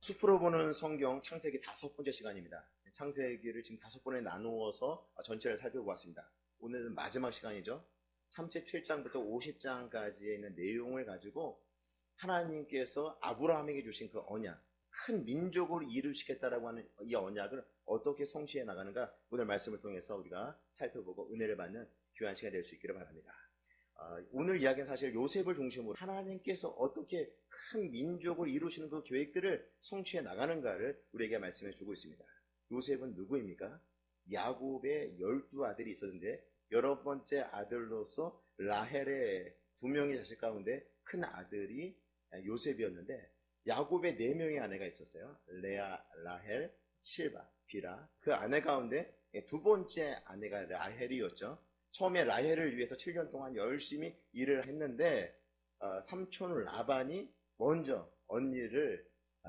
숲으로 보는 성경 창세기 5번째 시간입니다. 창세기를 지금 5번에 나누어서 전체를 살펴보았습니다. 오늘은 마지막 시간이죠. 37장부터 50장까지에 있는 내용을 가지고 하나님께서 아브라함에게 주신 그 언약, 큰 민족을 이루시겠다라고 하는 이 언약을 어떻게 성취해 나가는가, 오늘 말씀을 통해서 우리가 살펴보고 은혜를 받는 귀한 시간이 될 수 있기를 바랍니다. 오늘 이야기는 사실 요셉을 중심으로 하나님께서 어떻게 큰 민족을 이루시는 그 계획들을 성취해 나가는가를 우리에게 말씀해 주고 있습니다. 요셉은 누구입니까? 야곱의 12아들이 있었는데 11번째 아들로서 라헬의 2명의 자식 가운데 큰 아들이 요셉이었는데, 야곱의 4명의 아내가 있었어요. 레아, 라헬, 실바, 비라. 그 아내 가운데 2번째 아내가 라헬이었죠. 처음에 라헬을 위해서 7년 동안 열심히 일을 했는데 삼촌 라반이 먼저 언니를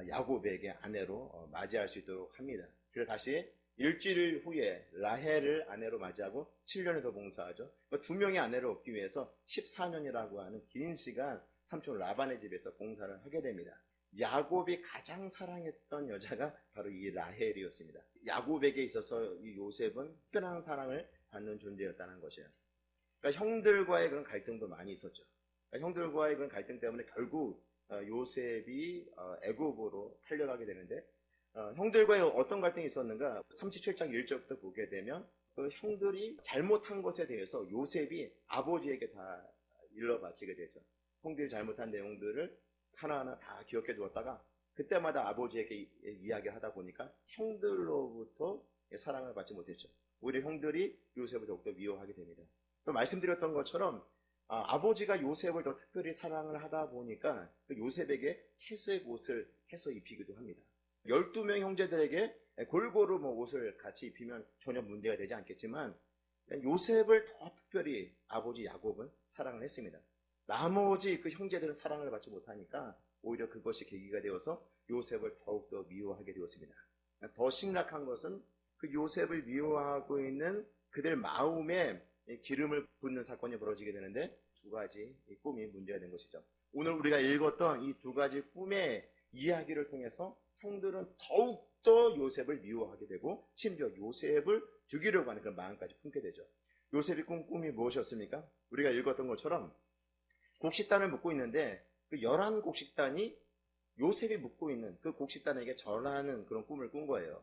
야곱에게 아내로 맞이할 수 있도록 합니다. 그래서 다시 일주일 후에 라헬을 아내로 맞이하고 7년을 더 봉사하죠. 2명의 아내를 얻기 위해서 14년이라고 하는 긴 시간 삼촌 라반의 집에서 봉사를 하게 됩니다. 야곱이 가장 사랑했던 여자가 바로 이 라헬이었습니다. 야곱에게 있어서 이 요셉은 특별한 사랑을 받는 존재였다는 것이에요. 그러니까 형들과의 그런 갈등도 많이 있었죠. 그러니까 형들과의 그런 갈등 때문에 결국 요셉이 애굽으로 팔려가게 되는데, 형들과의 어떤 갈등이 있었는가, 37장 1절부터 보게 되면 그 형들이 잘못한 것에 대해서 요셉이 아버지에게 다 일러 바치게 되죠. 형들이 잘못한 내용들을 하나하나 다 기억해 두었다가 그때마다 아버지에게 이야기를 하다 보니까 형들로부터 사랑을 받지 못했죠. 오히려 형들이 요셉을 더욱더 미워하게 됩니다. 또 말씀드렸던 것처럼 아버지가 요셉을 더 특별히 사랑을 하다 보니까 그 요셉에게 채색 옷을 해서 입히기도 합니다. 12명 형제들에게 골고루 옷을 같이 입히면 전혀 문제가 되지 않겠지만, 요셉을 더 특별히 아버지 야곱은 사랑을 했습니다. 나머지 그 형제들은 사랑을 받지 못하니까 오히려 그것이 계기가 되어서 요셉을 더욱더 미워하게 되었습니다. 더 심각한 것은 그 요셉을 미워하고 있는 그들 마음에 기름을 붓는 사건이 벌어지게 되는데, 2가지 꿈이 문제가 된 것이죠. 오늘 우리가 읽었던 이 2가지 꿈의 이야기를 통해서 형들은 더욱더 요셉을 미워하게 되고 심지어 요셉을 죽이려고 하는 그런 마음까지 품게 되죠. 요셉이 꾼 꿈이 무엇이었습니까? 우리가 읽었던 것처럼 곡식단을 묶고 있는데 그 11곡식단이 요셉이 묶고 있는 그 곡식단에게 절하는 그런 꿈을 꾼 거예요.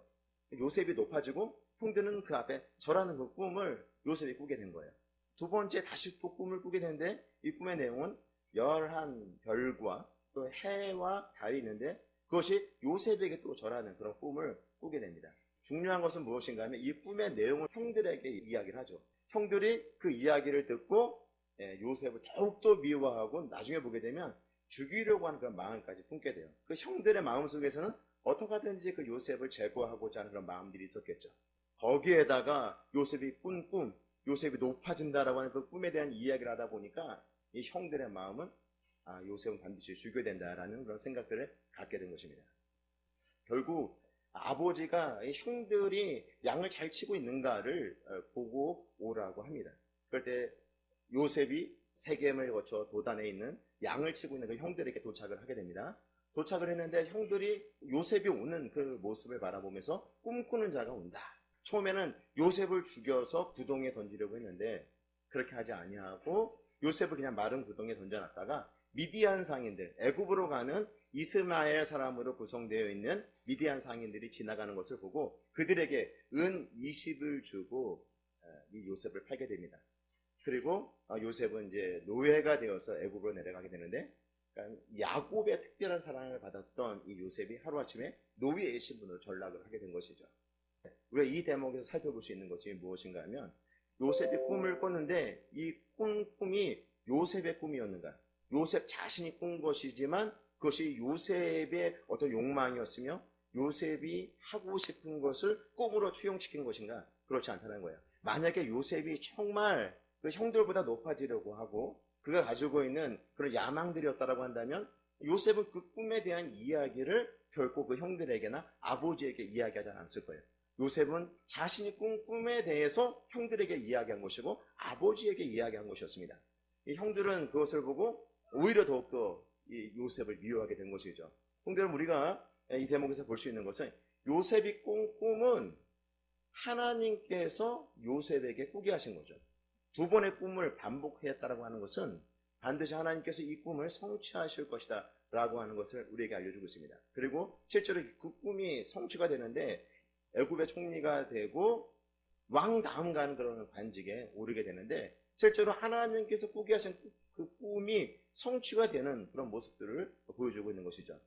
요셉이 높아지고 형들은 그 앞에 절하는 그 꿈을 요셉이 꾸게 된 거예요. 2번째 다시 또 꿈을 꾸게 되는데, 이 꿈의 내용은 11별과 또 해와 달이 있는데 그것이 요셉에게 또 절하는 그런 꿈을 꾸게 됩니다. 중요한 것은 무엇인가 하면 이 꿈의 내용을 형들에게 이야기를 하죠. 형들이 그 이야기를 듣고 요셉을 더욱더 미워하고 나중에 보게 되면 죽이려고 하는 그런 마음까지 품게 돼요. 그 형들의 마음속에서는 어떻게 하든지 그 요셉을 제거하고자 하는 그런 마음들이 있었겠죠. 거기에다가 요셉이 꾼 꿈, 요셉이 높아진다라고 하는 그 꿈에 대한 이야기를 하다 보니까 이 형들의 마음은 요셉은 반드시 죽여야 된다라는 그런 생각들을 갖게 된 것입니다. 결국 아버지가 형들이 양을 잘 치고 있는가를 보고 오라고 합니다. 그럴 때 요셉이 세겜을 거쳐 도단에 있는 양을 치고 있는 그 형들에게 도착을 하게 됩니다. 도착을 했는데 형들이 요셉이 오는 그 모습을 바라보면서 꿈꾸는 자가 온다. 처음에는 요셉을 죽여서 구덩이에 던지려고 했는데 그렇게 하지 아니하고 요셉을 그냥 마른 구덩이에 던져놨다가 미디안 상인들, 애굽으로 가는 이스마엘 사람으로 구성되어 있는 미디안 상인들이 지나가는 것을 보고 그들에게 은 20을 주고 이 요셉을 팔게 됩니다. 그리고 요셉은 이제 노예가 되어서 애굽으로 내려가게 되는데, 그러니까 야곱의 특별한 사랑을 받았던 이 요셉이 하루아침에 노예의 신분으로 전락을 하게 된 것이죠. 우리가 이 대목에서 살펴볼 수 있는 것이 무엇인가 하면, 요셉이 꿈을 꿨는데 이 꿈이 요셉의 꿈이었는가, 요셉 자신이 꾼 것이지만 그것이 요셉의 어떤 욕망이었으며 요셉이 하고 싶은 것을 꿈으로 투영시킨 것인가, 그렇지 않다는 거예요. 만약에 요셉이 정말 그 형들보다 높아지려고 하고 그가 가지고 있는 그런 야망들이었다라고 한다면 요셉은 그 꿈에 대한 이야기를 결코 그 형들에게나 아버지에게 이야기하지 않았을 거예요. 요셉은 자신이 꾼 꿈에 대해서 형들에게 이야기한 것이고 아버지에게 이야기한 것이었습니다. 이 형들은 그것을 보고 오히려 더욱더 이 요셉을 미워하게 된 것이죠. 형들은 우리가 이 대목에서 볼 수 있는 것은 요셉이 꾼 꿈은 하나님께서 요셉에게 꾸게 하신 거죠. 두 번의 꿈을 반복했다라고 하는 것은 반드시 하나님께서 이 꿈을 성취하실 것이다 라고 하는 것을 우리에게 알려주고 있습니다. 그리고 실제로 그 꿈이 성취가 되는데 애굽의 총리가 되고 왕 다음 가는 그런 관직에 오르게 되는데, 실제로 하나님께서 꾸게 하신 그 꿈이 성취가 되는 그런 모습들을 보여주고 있는 것이죠.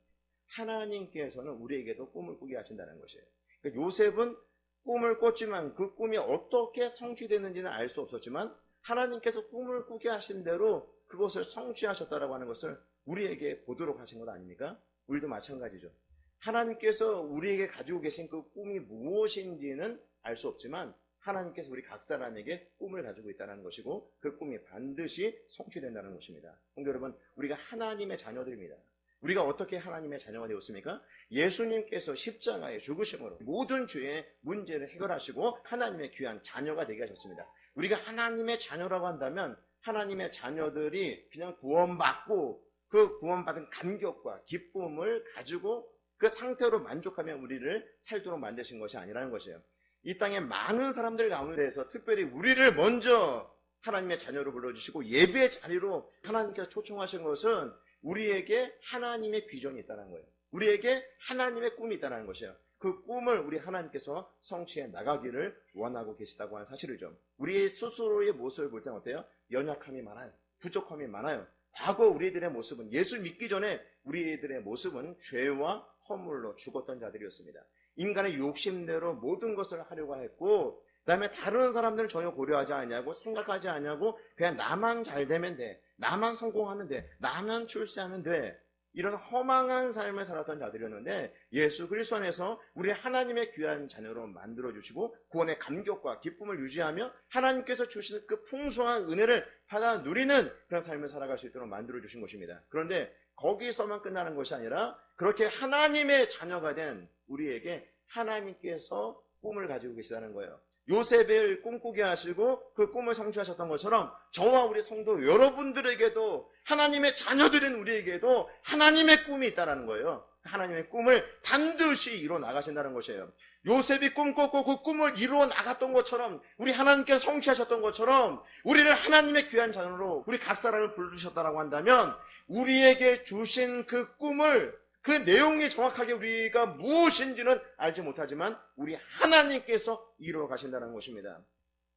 하나님께서는 우리에게도 꿈을 꾸게 하신다는 것이에요. 그러니까 요셉은 꿈을 꿨지만 그 꿈이 어떻게 성취되는지는 알 수 없었지만 하나님께서 꿈을 꾸게 하신 대로 그것을 성취하셨다라고 하는 것을 우리에게 보도록 하신 것 아닙니까? 우리도 마찬가지죠. 하나님께서 우리에게 가지고 계신 그 꿈이 무엇인지는 알 수 없지만 하나님께서 우리 각 사람에게 꿈을 가지고 있다는 것이고 그 꿈이 반드시 성취된다는 것입니다. 성도 여러분, 우리가 하나님의 자녀들입니다. 우리가 어떻게 하나님의 자녀가 되었습니까? 예수님께서 십자가의 죽으심으로 모든 죄의 문제를 해결하시고 하나님의 귀한 자녀가 되게 하셨습니다. 우리가 하나님의 자녀라고 한다면 하나님의 자녀들이 그냥 구원받고 그 구원받은 감격과 기쁨을 가지고 그 상태로 만족하며 우리를 살도록 만드신 것이 아니라는 것이에요. 이 땅에 많은 사람들 가운데에서 특별히 우리를 먼저 하나님의 자녀로 불러주시고 예배의 자리로 하나님께서 초청하신 것은 우리에게 하나님의 비전이 있다는 거예요. 우리에게 하나님의 꿈이 있다는 것이에요. 그 꿈을 우리 하나님께서 성취해 나가기를 원하고 계시다고 하는 사실이죠. 우리의 스스로의 모습을 볼 때는 어때요? 연약함이 많아요. 부족함이 많아요. 과거 우리들의 모습은, 예수 믿기 전에 우리들의 모습은 죄와 허물로 죽었던 자들이었습니다. 인간의 욕심대로 모든 것을 하려고 했고, 그 다음에 다른 사람들은 전혀 고려하지 않냐고, 생각하지 않냐고, 그냥 나만 잘 되면 돼, 나만 성공하면 돼, 나만 출세하면 돼, 이런 허망한 삶을 살았던 자들이었는데 예수 그리스도 안에서 우리 하나님의 귀한 자녀로 만들어주시고 구원의 감격과 기쁨을 유지하며 하나님께서 주시는 그 풍성한 은혜를 받아 누리는 그런 삶을 살아갈 수 있도록 만들어주신 것입니다. 그런데 거기서만 끝나는 것이 아니라 그렇게 하나님의 자녀가 된 우리에게 하나님께서 꿈을 가지고 계시다는 거예요. 요셉을 꿈꾸게 하시고 그 꿈을 성취하셨던 것처럼 저와 우리 성도 여러분들에게도, 하나님의 자녀들인 우리에게도 하나님의 꿈이 있다는 거예요. 하나님의 꿈을 반드시 이루어 나가신다는 것이에요. 요셉이 꿈꿨고 그 꿈을 이루어 나갔던 것처럼, 우리 하나님께서 성취하셨던 것처럼 우리를 하나님의 귀한 자녀로 우리 각 사람을 부르셨다고 한다면 우리에게 주신 그 꿈을, 그 내용이 정확하게 우리가 무엇인지는 알지 못하지만 우리 하나님께서 이루어 가신다는 것입니다.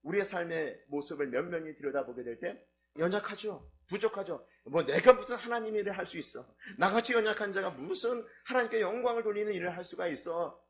우리의 삶의 모습을 면면히 들여다보게 될 때 연약하죠. 부족하죠. 뭐 내가 무슨 하나님 일을 할 수 있어. 나같이 연약한 자가 무슨 하나님께 영광을 돌리는 일을 할 수가 있어.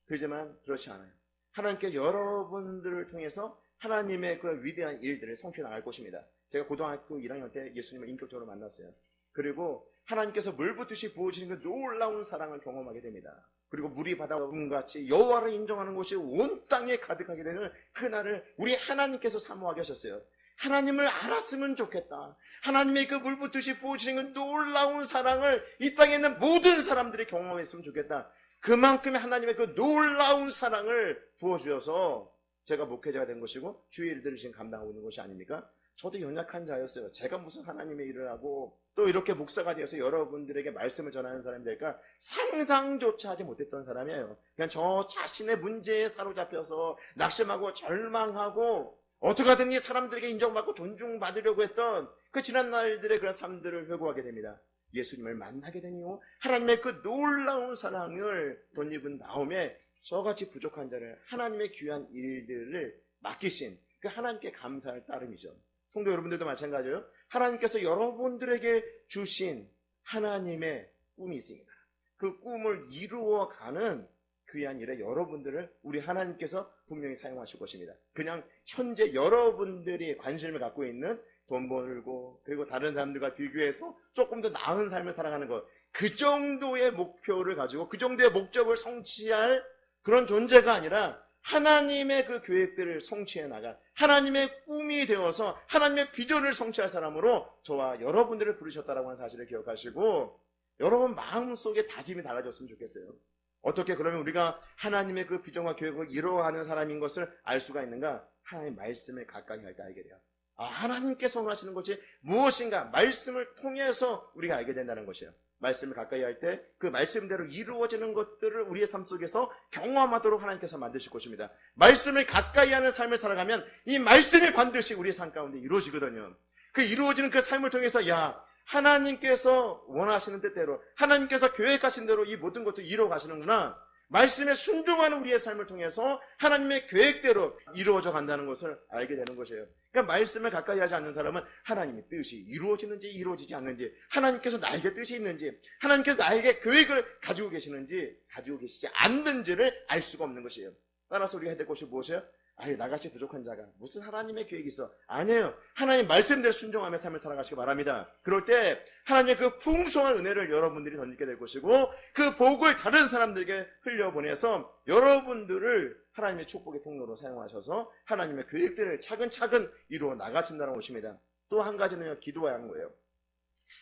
그렇지만 그렇지 않아요. 하나님께 여러분들을 통해서 하나님의 그 위대한 일들을 성취해 나갈 것입니다. 제가 고등학교 1학년 때 예수님을 인격적으로 만났어요. 그리고 하나님께서 물붓듯이 부어주시는 그 놀라운 사랑을 경험하게 됩니다. 그리고 물이 바다같이 여호와를 인정하는 것이 온 땅에 가득하게 되는 그날을 우리 하나님께서 사모하게 하셨어요. 하나님을 알았으면 좋겠다. 하나님의 그 물붓듯이 부어주시는 그 놀라운 사랑을 이 땅에 있는 모든 사람들이 경험했으면 좋겠다. 그만큼의 하나님의 그 놀라운 사랑을 부어주셔서 제가 목회자가 된 것이고 주의 일들을 지금 감당하고 있는 것이 아닙니까? 저도 연약한 자였어요. 제가 무슨 하나님의 일을 하고 또 이렇게 목사가 되어서 여러분들에게 말씀을 전하는 사람이 될까 상상조차 하지 못했던 사람이에요. 그냥 저 자신의 문제에 사로잡혀서 낙심하고 절망하고 어떻게 하든지 사람들에게 인정받고 존중받으려고 했던 그 지난 날들의 그런 삶들을 회고하게 됩니다. 예수님을 만나게 된 이후 하나님의 그 놀라운 사랑을 덧입은 다음에 저같이 부족한 자를 하나님의 귀한 일들을 맡기신 그 하나님께 감사할 따름이죠. 성도 여러분들도 마찬가지예요. 하나님께서 여러분들에게 주신 하나님의 꿈이 있습니다. 그 꿈을 이루어가는 귀한 일에 여러분들을 우리 하나님께서 분명히 사용하실 것입니다. 그냥 현재 여러분들이 관심을 갖고 있는 돈 벌고 그리고 다른 사람들과 비교해서 조금 더 나은 삶을 살아가는 것, 그 정도의 목표를 가지고 그 정도의 목적을 성취할 그런 존재가 아니라 하나님의 그 계획들을 성취해 나갈 하나님의 꿈이 되어서 하나님의 비전을 성취할 사람으로 저와 여러분들을 부르셨다라고 하는 사실을 기억하시고 여러분 마음속에 다짐이 달라졌으면 좋겠어요. 어떻게 그러면 우리가 하나님의 그 비전과 계획을 이루어가는 사람인 것을 알 수가 있는가? 하나님의 말씀을 가까이 할 때 알게 돼요. 하나님께서 원하시는 것이 무엇인가 말씀을 통해서 우리가 알게 된다는 것이에요. 말씀을 가까이 할 때 그 말씀대로 이루어지는 것들을 우리의 삶 속에서 경험하도록 하나님께서 만드실 것입니다. 말씀을 가까이 하는 삶을 살아가면 이 말씀이 반드시 우리의 삶 가운데 이루어지거든요. 그 이루어지는 그 삶을 통해서 하나님께서 원하시는 뜻대로, 하나님께서 계획하신 대로 이 모든 것도 이루어 가시는구나. 말씀에 순종하는 우리의 삶을 통해서 하나님의 계획대로 이루어져 간다는 것을 알게 되는 것이에요. 그러니까 말씀을 가까이 하지 않는 사람은 하나님의 뜻이 이루어지는지 이루어지지 않는지, 하나님께서 나에게 뜻이 있는지, 하나님께서 나에게 계획을 가지고 계시는지 가지고 계시지 않는지를 알 수가 없는 것이에요. 따라서 우리가 해야 될 것이 무엇이에요? 나같이 부족한 자가 무슨 하나님의 계획이 있어? 아니에요. 하나님 말씀대로 순종하며 삶을 살아가시기 바랍니다. 그럴 때 하나님의 그 풍성한 은혜를 여러분들이 덧입게 될 것이고, 그 복을 다른 사람들에게 흘려보내서 여러분들을 하나님의 축복의 통로로 사용하셔서 하나님의 계획들을 차근차근 이루어 나가신다는 것입니다. 또 한 가지는요, 기도해야 하는 거예요.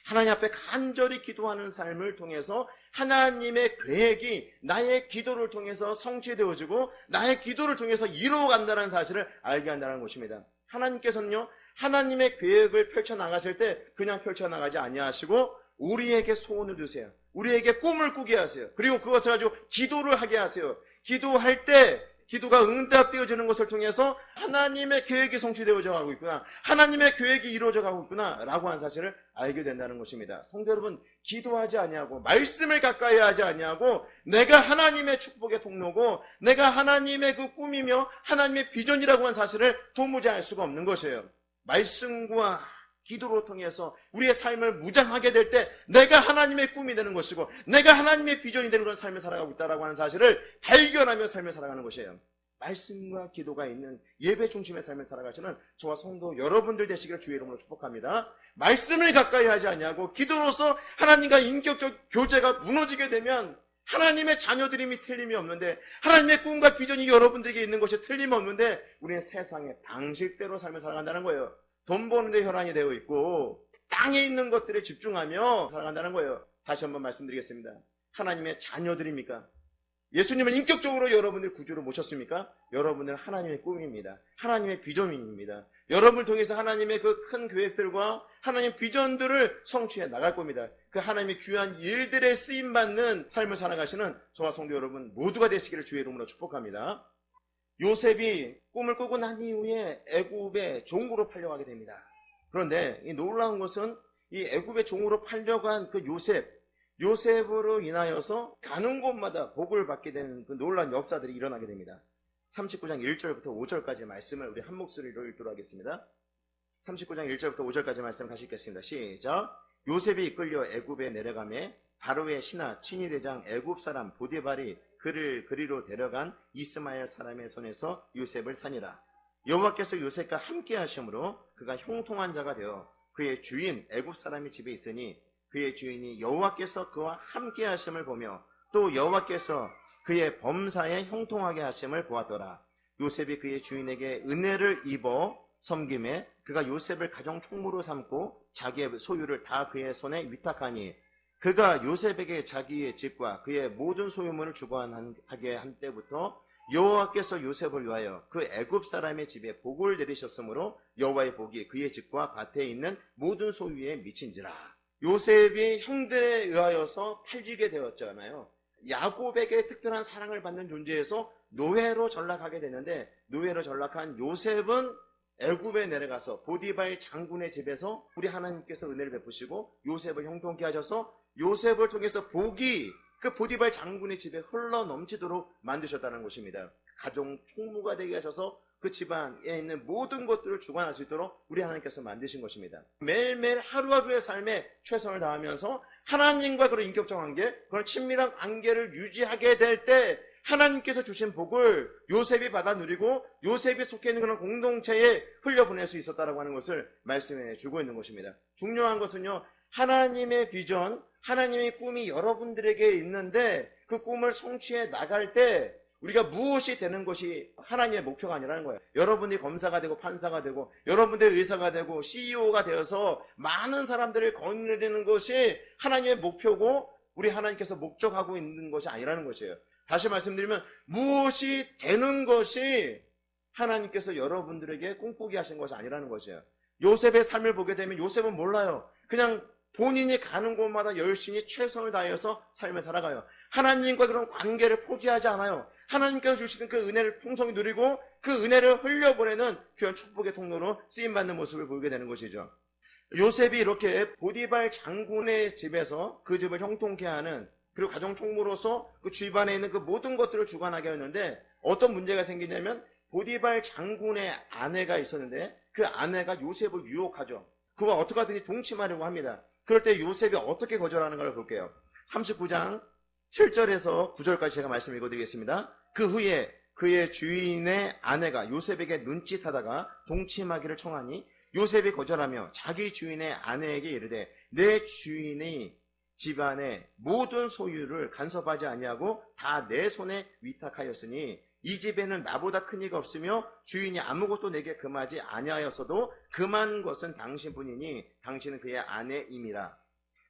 하나님 앞에 간절히 기도하는 삶을 통해서 하나님의 계획이 나의 기도를 통해서 성취되어지고 나의 기도를 통해서 이루어간다는 사실을 알게 한다는 것입니다. 하나님께서는요, 하나님의 계획을 펼쳐나가실 때 그냥 펼쳐나가지 아니하시고 우리에게 소원을 주세요. 우리에게 꿈을 꾸게 하세요. 그리고 그것을 가지고 기도를 하게 하세요. 기도할 때 기도가 응답되어지는 것을 통해서 하나님의 계획이 성취되어져 가고 있구나, 하나님의 계획이 이루어져 가고 있구나 라고 하는 사실을 알게 된다는 것입니다. 성도 여러분, 기도하지 아니하고 말씀을 가까이 하지 아니하고 내가 하나님의 축복의 통로고 내가 하나님의 그 꿈이며 하나님의 비전이라고 하는 사실을 도무지 알 수가 없는 것이에요. 말씀과 기도로 통해서 우리의 삶을 무장하게 될 때 내가 하나님의 꿈이 되는 것이고 내가 하나님의 비전이 되는 그런 삶을 살아가고 있다고 하는 사실을 발견하며 삶을 살아가는 것이에요. 말씀과 기도가 있는 예배 중심의 삶을 살아가시는 저와 성도 여러분들 되시기를 주의 이름으로 축복합니다. 말씀을 가까이 하지 아니하고 기도로서 하나님과 인격적 교제가 무너지게 되면 하나님의 자녀들임이 틀림이 없는데, 하나님의 꿈과 비전이 여러분들에게 있는 것이 틀림없는데 우리는 세상의 방식대로 삶을 살아간다는 거예요. 돈 버는데 혈안이 되어 있고 땅에 있는 것들에 집중하며 살아간다는 거예요. 다시 한번 말씀드리겠습니다. 하나님의 자녀들입니까? 예수님을 인격적으로 여러분들 구주로 모셨습니까? 여러분들은 하나님의 꿈입니다. 하나님의 비전입니다. 여러분을 통해서 하나님의 그 큰 계획들과 하나님의 비전들을 성취해 나갈 겁니다. 그 하나님의 귀한 일들에 쓰임받는 삶을 살아가시는 저와 성도 여러분 모두가 되시기를 주의 이름으로 축복합니다. 요셉이 꿈을 꾸고 난 이후에 애굽의 종으로 팔려가게 됩니다. 그런데 이 놀라운 것은 이 애굽의 종으로 팔려간 그 요셉으로 인하여서 가는 곳마다 복을 받게 되는 그 놀라운 역사들이 일어나게 됩니다. 39장 1절부터 5절까지 말씀을 우리 한 목소리로 읽도록 하겠습니다. 39장 1절부터 5절까지 말씀 같이 읽겠습니다. 시작. 요셉이 이끌려 애굽에 내려가매 바로의 신하 친위대장 애굽 사람 보디발이 그를 그리로 데려간 이스마엘 사람의 손에서 요셉을 사니라. 여호와께서 요셉과 함께 하심으로 그가 형통한 자가 되어 그의 주인 애굽 사람이 집에 있으니 그의 주인이 여호와께서 그와 함께 하심을 보며 또 여호와께서 그의 범사에 형통하게 하심을 보았더라. 요셉이 그의 주인에게 은혜를 입어 섬김에 그가 요셉을 가정 총무로 삼고 자기의 소유를 다 그의 손에 위탁하니 그가 요셉에게 자기의 집과 그의 모든 소유물을 주관하게 한 때부터 여호와께서 요셉을 위하여 그 애굽 사람의 집에 복을 내리셨으므로 여호와의 복이 그의 집과 밭에 있는 모든 소유에 미친지라. 요셉이 형들에 의하여서 팔리게 되었잖아요. 야곱에게 특별한 사랑을 받는 존재에서 노예로 전락하게 되는데, 노예로 전락한 요셉은 애굽에 내려가서 보디발 장군의 집에서 우리 하나님께서 은혜를 베푸시고 요셉을 형통케 하셔서 요셉을 통해서 복이 그 보디발 장군의 집에 흘러 넘치도록 만드셨다는 것입니다. 가정 총무가 되게 하셔서 그 집안에 있는 모든 것들을 주관할 수 있도록 우리 하나님께서 만드신 것입니다. 매일매일 하루하루의 삶에 최선을 다하면서 하나님과 그런 인격적 관계, 그런 친밀한 관계를 유지하게 될 때 하나님께서 주신 복을 요셉이 받아 누리고 요셉이 속해 있는 그런 공동체에 흘려보낼 수 있었다라고 하는 것을 말씀해 주고 있는 것입니다. 중요한 것은요, 하나님의 비전, 하나님의 꿈이 여러분들에게 있는데 그 꿈을 성취해 나갈 때 우리가 무엇이 되는 것이 하나님의 목표가 아니라는 거예요. 여러분이 검사가 되고 판사가 되고 여러분들이 의사가 되고 CEO가 되어서 많은 사람들을 거느리는 것이 하나님의 목표고 우리 하나님께서 목적하고 있는 것이 아니라는 것이에요. 다시 말씀드리면 무엇이 되는 것이 하나님께서 여러분들에게 꿈꾸게 하신 것이 아니라는 것이에요. 요셉의 삶을 보게 되면 요셉은 몰라요. 그냥 본인이 가는 곳마다 열심히 최선을 다해서 삶을 살아가요. 하나님과 그런 관계를 포기하지 않아요. 하나님께서 주시는 그 은혜를 풍성히 누리고 그 은혜를 흘려보내는 귀한 축복의 통로로 쓰임받는 모습을 보이게 되는 것이죠. 요셉이 이렇게 보디발 장군의 집에서 그 집을 형통케 하는, 그리고 가정 총무로서 그 집안에 있는 그 모든 것들을 주관하게 하였는데, 어떤 문제가 생기냐면 보디발 장군의 아내가 있었는데 그 아내가 요셉을 유혹하죠. 그와 어떻게 하든지 동침하려고 합니다. 그럴 때 요셉이 어떻게 거절하는 걸 볼게요. 39장 7절에서 9절까지 제가 말씀 읽어드리겠습니다. 그 후에 그의 주인의 아내가 요셉에게 눈짓하다가 동침하기를 청하니 요셉이 거절하며 자기 주인의 아내에게 이르되 내 주인이 집안의 모든 소유를 간섭하지 아니하고 다 내 손에 위탁하였으니 이 집에는 나보다 큰 이가 없으며 주인이 아무것도 내게 금하지 아니하였어도 금한 것은 당신뿐이니 당신은 그의 아내임이라.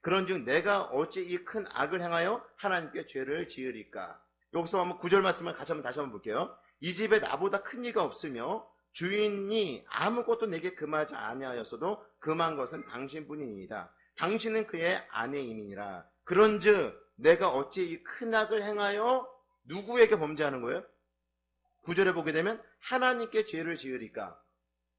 그런즉 내가 어찌 이 큰 악을 행하여 하나님께 죄를 지으리까. 여기서 한번 9절 말씀을 다시 한번 볼게요. 이 집에 나보다 큰 이가 없으며 주인이 아무것도 내게 금하지 아니하였어도 금한 것은 당신뿐이니이다. 당신은 그의 아내임이니라. 그런즉 내가 어찌 이 큰 악을 행하여 누구에게 범죄하는 거예요? 9절에 보게 되면 하나님께 죄를 지으리까.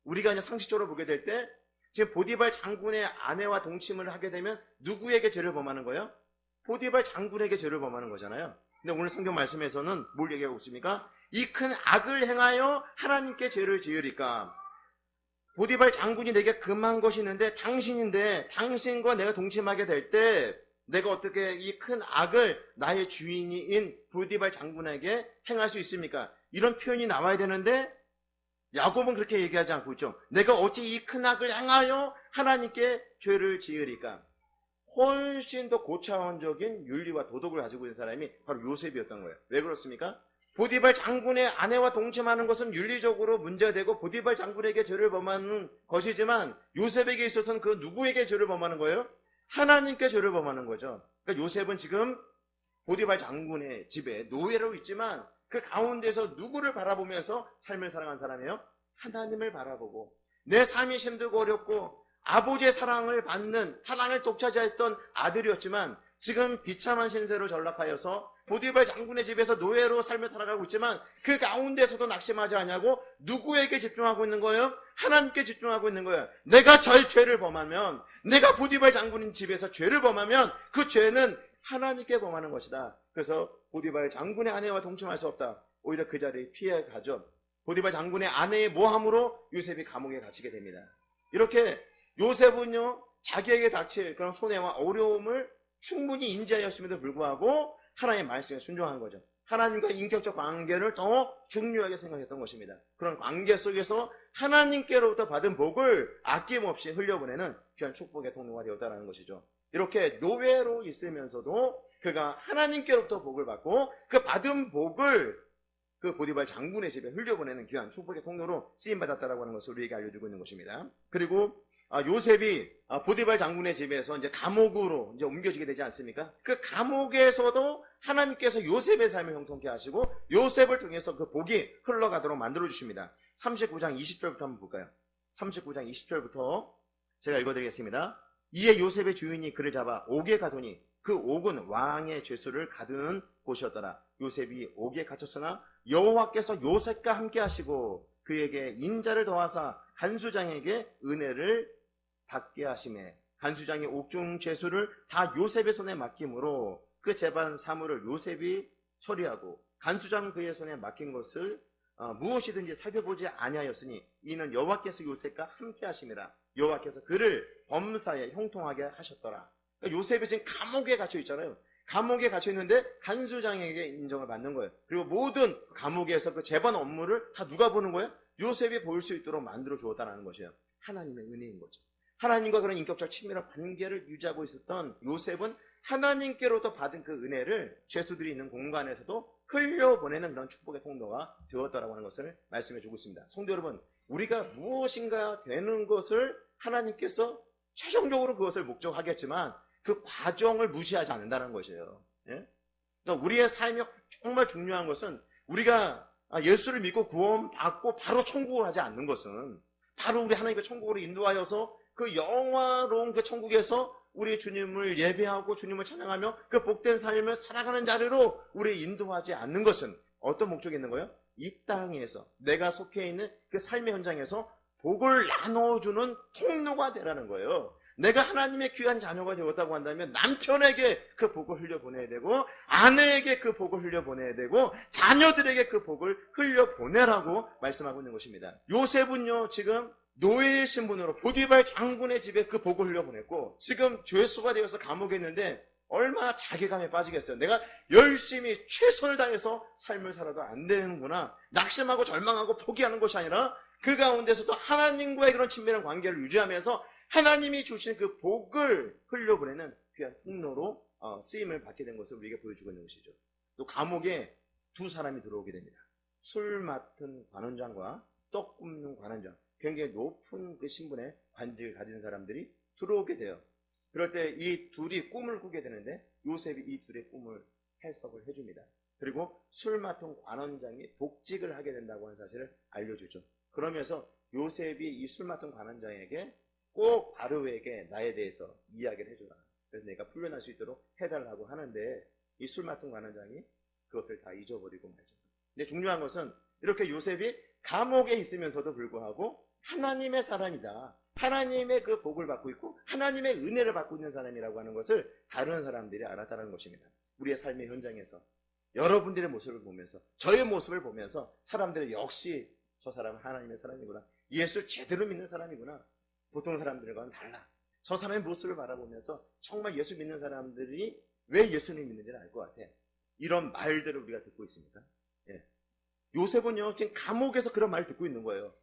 우리가 이제 상식적으로 보게 될 때 지금 보디발 장군의 아내와 동침을 하게 되면 누구에게 죄를 범하는 거예요? 보디발 장군에게 죄를 범하는 거잖아요. 근데 오늘 성경 말씀에서는 뭘 얘기하고 있습니까? 이 큰 악을 행하여 하나님께 죄를 지으리까. 보디발 장군이 내게 금한 것이 있는데 당신인데 당신과 내가 동침하게 될 때 내가 어떻게 이 큰 악을 나의 주인인 보디발 장군에게 행할 수 있습니까? 이런 표현이 나와야 되는데 야곱은 그렇게 얘기하지 않고 있죠. 내가 어찌 이 큰 악을 행하여 하나님께 죄를 지으리까. 훨씬 더 고차원적인 윤리와 도덕을 가지고 있는 사람이 바로 요셉이었던 거예요. 왜 그렇습니까? 보디발 장군의 아내와 동침하는 것은 윤리적으로 문제가 되고 보디발 장군에게 죄를 범하는 것이지만 요셉에게 있어서는 그 누구에게 죄를 범하는 거예요? 하나님께 죄를 범하는 거죠. 그러니까 요셉은 지금 보디발 장군의 집에 노예로 있지만 그 가운데서 누구를 바라보면서 삶을 살아간 사람이에요? 하나님을 바라보고 내 삶이 힘들고 어렵고 아버지의 사랑을 받는, 사랑을 독차지했던 아들이었지만 지금 비참한 신세로 전락하여서 보디발 장군의 집에서 노예로 삶을 살아가고 있지만 그 가운데서도 낙심하지 않냐고 누구에게 집중하고 있는 거예요? 하나님께 집중하고 있는 거예요. 내가 죄를 범하면, 내가 보디발 장군인 집에서 죄를 범하면 그 죄는 하나님께 범하는 것이다. 그래서 보디발 장군의 아내와 동침할 수 없다. 오히려 그 자리를 피해 가죠. 보디발 장군의 아내의 모함으로 요셉이 감옥에 갇히게 됩니다. 이렇게 요셉은요, 자기에게 닥칠 그런 손해와 어려움을 충분히 인지하였음에도 불구하고 하나님의 말씀에 순종한 거죠. 하나님과 인격적 관계를 더 중요하게 생각했던 것입니다. 그런 관계 속에서 하나님께로부터 받은 복을 아낌없이 흘려보내는 귀한 축복의 통로가 되었다는 것이죠. 이렇게 노예로 있으면서도 그가 하나님께로부터 복을 받고 그 받은 복을 그 보디발 장군의 집에 흘려보내는 귀한 축복의 통로로 쓰임받았다라고 하는 것을 우리에게 알려주고 있는 것입니다. 그리고 요셉이 보디발 장군의 집에서 이제 감옥으로 이제 옮겨지게 되지 않습니까? 그 감옥에서도 하나님께서 요셉의 삶을 형통케 하시고 요셉을 통해서 그 복이 흘러가도록 만들어 주십니다. 39장 20절부터 한번 볼까요? 39장 20절부터 제가 읽어드리겠습니다. 이에 요셉의 주인이 그를 잡아 옥에 가두니 그 옥은 왕의 죄수를 가두는 곳이었더라. 요셉이 옥에 갇혔으나 여호와께서 요셉과 함께 하시고 그에게 인자를 더하사 간수장에게 은혜를 받게 하시매 간수장이 옥중 죄수를 다 요셉의 손에 맡김으로 그 재반 사물을 요셉이 처리하고 간수장 그의 손에 맡긴 것을 무엇이든지 살펴보지 아니하였으니 이는 여호와께서 요셉과 함께 하심이라. 여호와께서 그를 범사에 형통하게 하셨더라. 그러니까 요셉이 지금 감옥에 갇혀 있잖아요. 감옥에 갇혀 있는데 간수장에게 인정을 받는 거예요. 그리고 모든 감옥에서 그 재반 업무를 다 누가 보는 거예요? 요셉이 볼 수 있도록 만들어 주었다는 것이에요. 하나님의 은혜인 거죠. 하나님과 그런 인격적 친밀한 관계를 유지하고 있었던 요셉은 하나님께로부터 받은 그 은혜를 죄수들이 있는 공간에서도 흘려보내는 그런 축복의 통로가 되었다라고 하는 것을 말씀해 주고 있습니다. 성도 여러분, 우리가 무엇인가 되는 것을 하나님께서 최종적으로 그것을 목적하겠지만 그 과정을 무시하지 않는다는 것이에요. 예? 그러니까 우리의 삶이 정말 중요한 것은 우리가 예수를 믿고 구원받고 바로 천국을 하지 않는 것은 바로 우리 하나님의 천국으로 인도하여서 그 영화로운 그 천국에서 우리 주님을 예배하고 주님을 찬양하며 그 복된 삶을 살아가는 자리로 우리 인도하지 않는 것은 어떤 목적이 있는 거예요? 이 땅에서 내가 속해 있는 그 삶의 현장에서 복을 나눠주는 통로가 되라는 거예요. 내가 하나님의 귀한 자녀가 되었다고 한다면 남편에게 그 복을 흘려보내야 되고, 아내에게 그 복을 흘려보내야 되고, 자녀들에게 그 복을 흘려보내라고 말씀하고 있는 것입니다. 요셉은요, 지금 노예의 신분으로 보디발 장군의 집에 그 복을 흘려보냈고, 지금 죄수가 되어서 감옥에 있는데 얼마나 자괴감에 빠지겠어요. 내가 열심히 최선을 다해서 삶을 살아도 안 되는구나. 낙심하고 절망하고 포기하는 것이 아니라 그 가운데서도 하나님과의 그런 친밀한 관계를 유지하면서 하나님이 주신 그 복을 흘려보내는 귀한 통로로 쓰임을 받게 된 것을 우리에게 보여주고 있는 것이죠. 또 감옥에 두 사람이 들어오게 됩니다. 술 맡은 관원장과 떡 굽는 관원장, 굉장히 높은 그 신분의 관직을 가진 사람들이 들어오게 돼요. 그럴 때 이 둘이 꿈을 꾸게 되는데 요셉이 이 둘의 꿈을 해석을 해줍니다. 그리고 술 맡은 관원장이 복직을 하게 된다고 하는 사실을 알려주죠. 그러면서 요셉이 이 술 맡은 관원장에게 꼭 바로에게 나에 대해서 이야기를 해줘라. 그래서 내가 풀려날 수 있도록 해달라고 하는데 이 술 맡은 관원장이 그것을 다 잊어버리고 말죠. 근데 중요한 것은 이렇게 요셉이 감옥에 있으면서도 불구하고 하나님의 사람이다. 하나님의 그 복을 받고 있고 하나님의 은혜를 받고 있는 사람이라고 하는 것을 다른 사람들이 알았다는 것입니다. 우리의 삶의 현장에서 여러분들의 모습을 보면서 저의 모습을 보면서 사람들은 역시 저 사람은 하나님의 사람이구나. 예수를 제대로 믿는 사람이구나. 보통 사람들과는 달라. 저 사람의 모습을 바라보면서 정말 예수 믿는 사람들이 왜 예수님 믿는지는 알 것 같아. 이런 말들을 우리가 듣고 있습니다. 예. 요셉은요 지금 감옥에서 그런 말을 듣고 있는 거예요.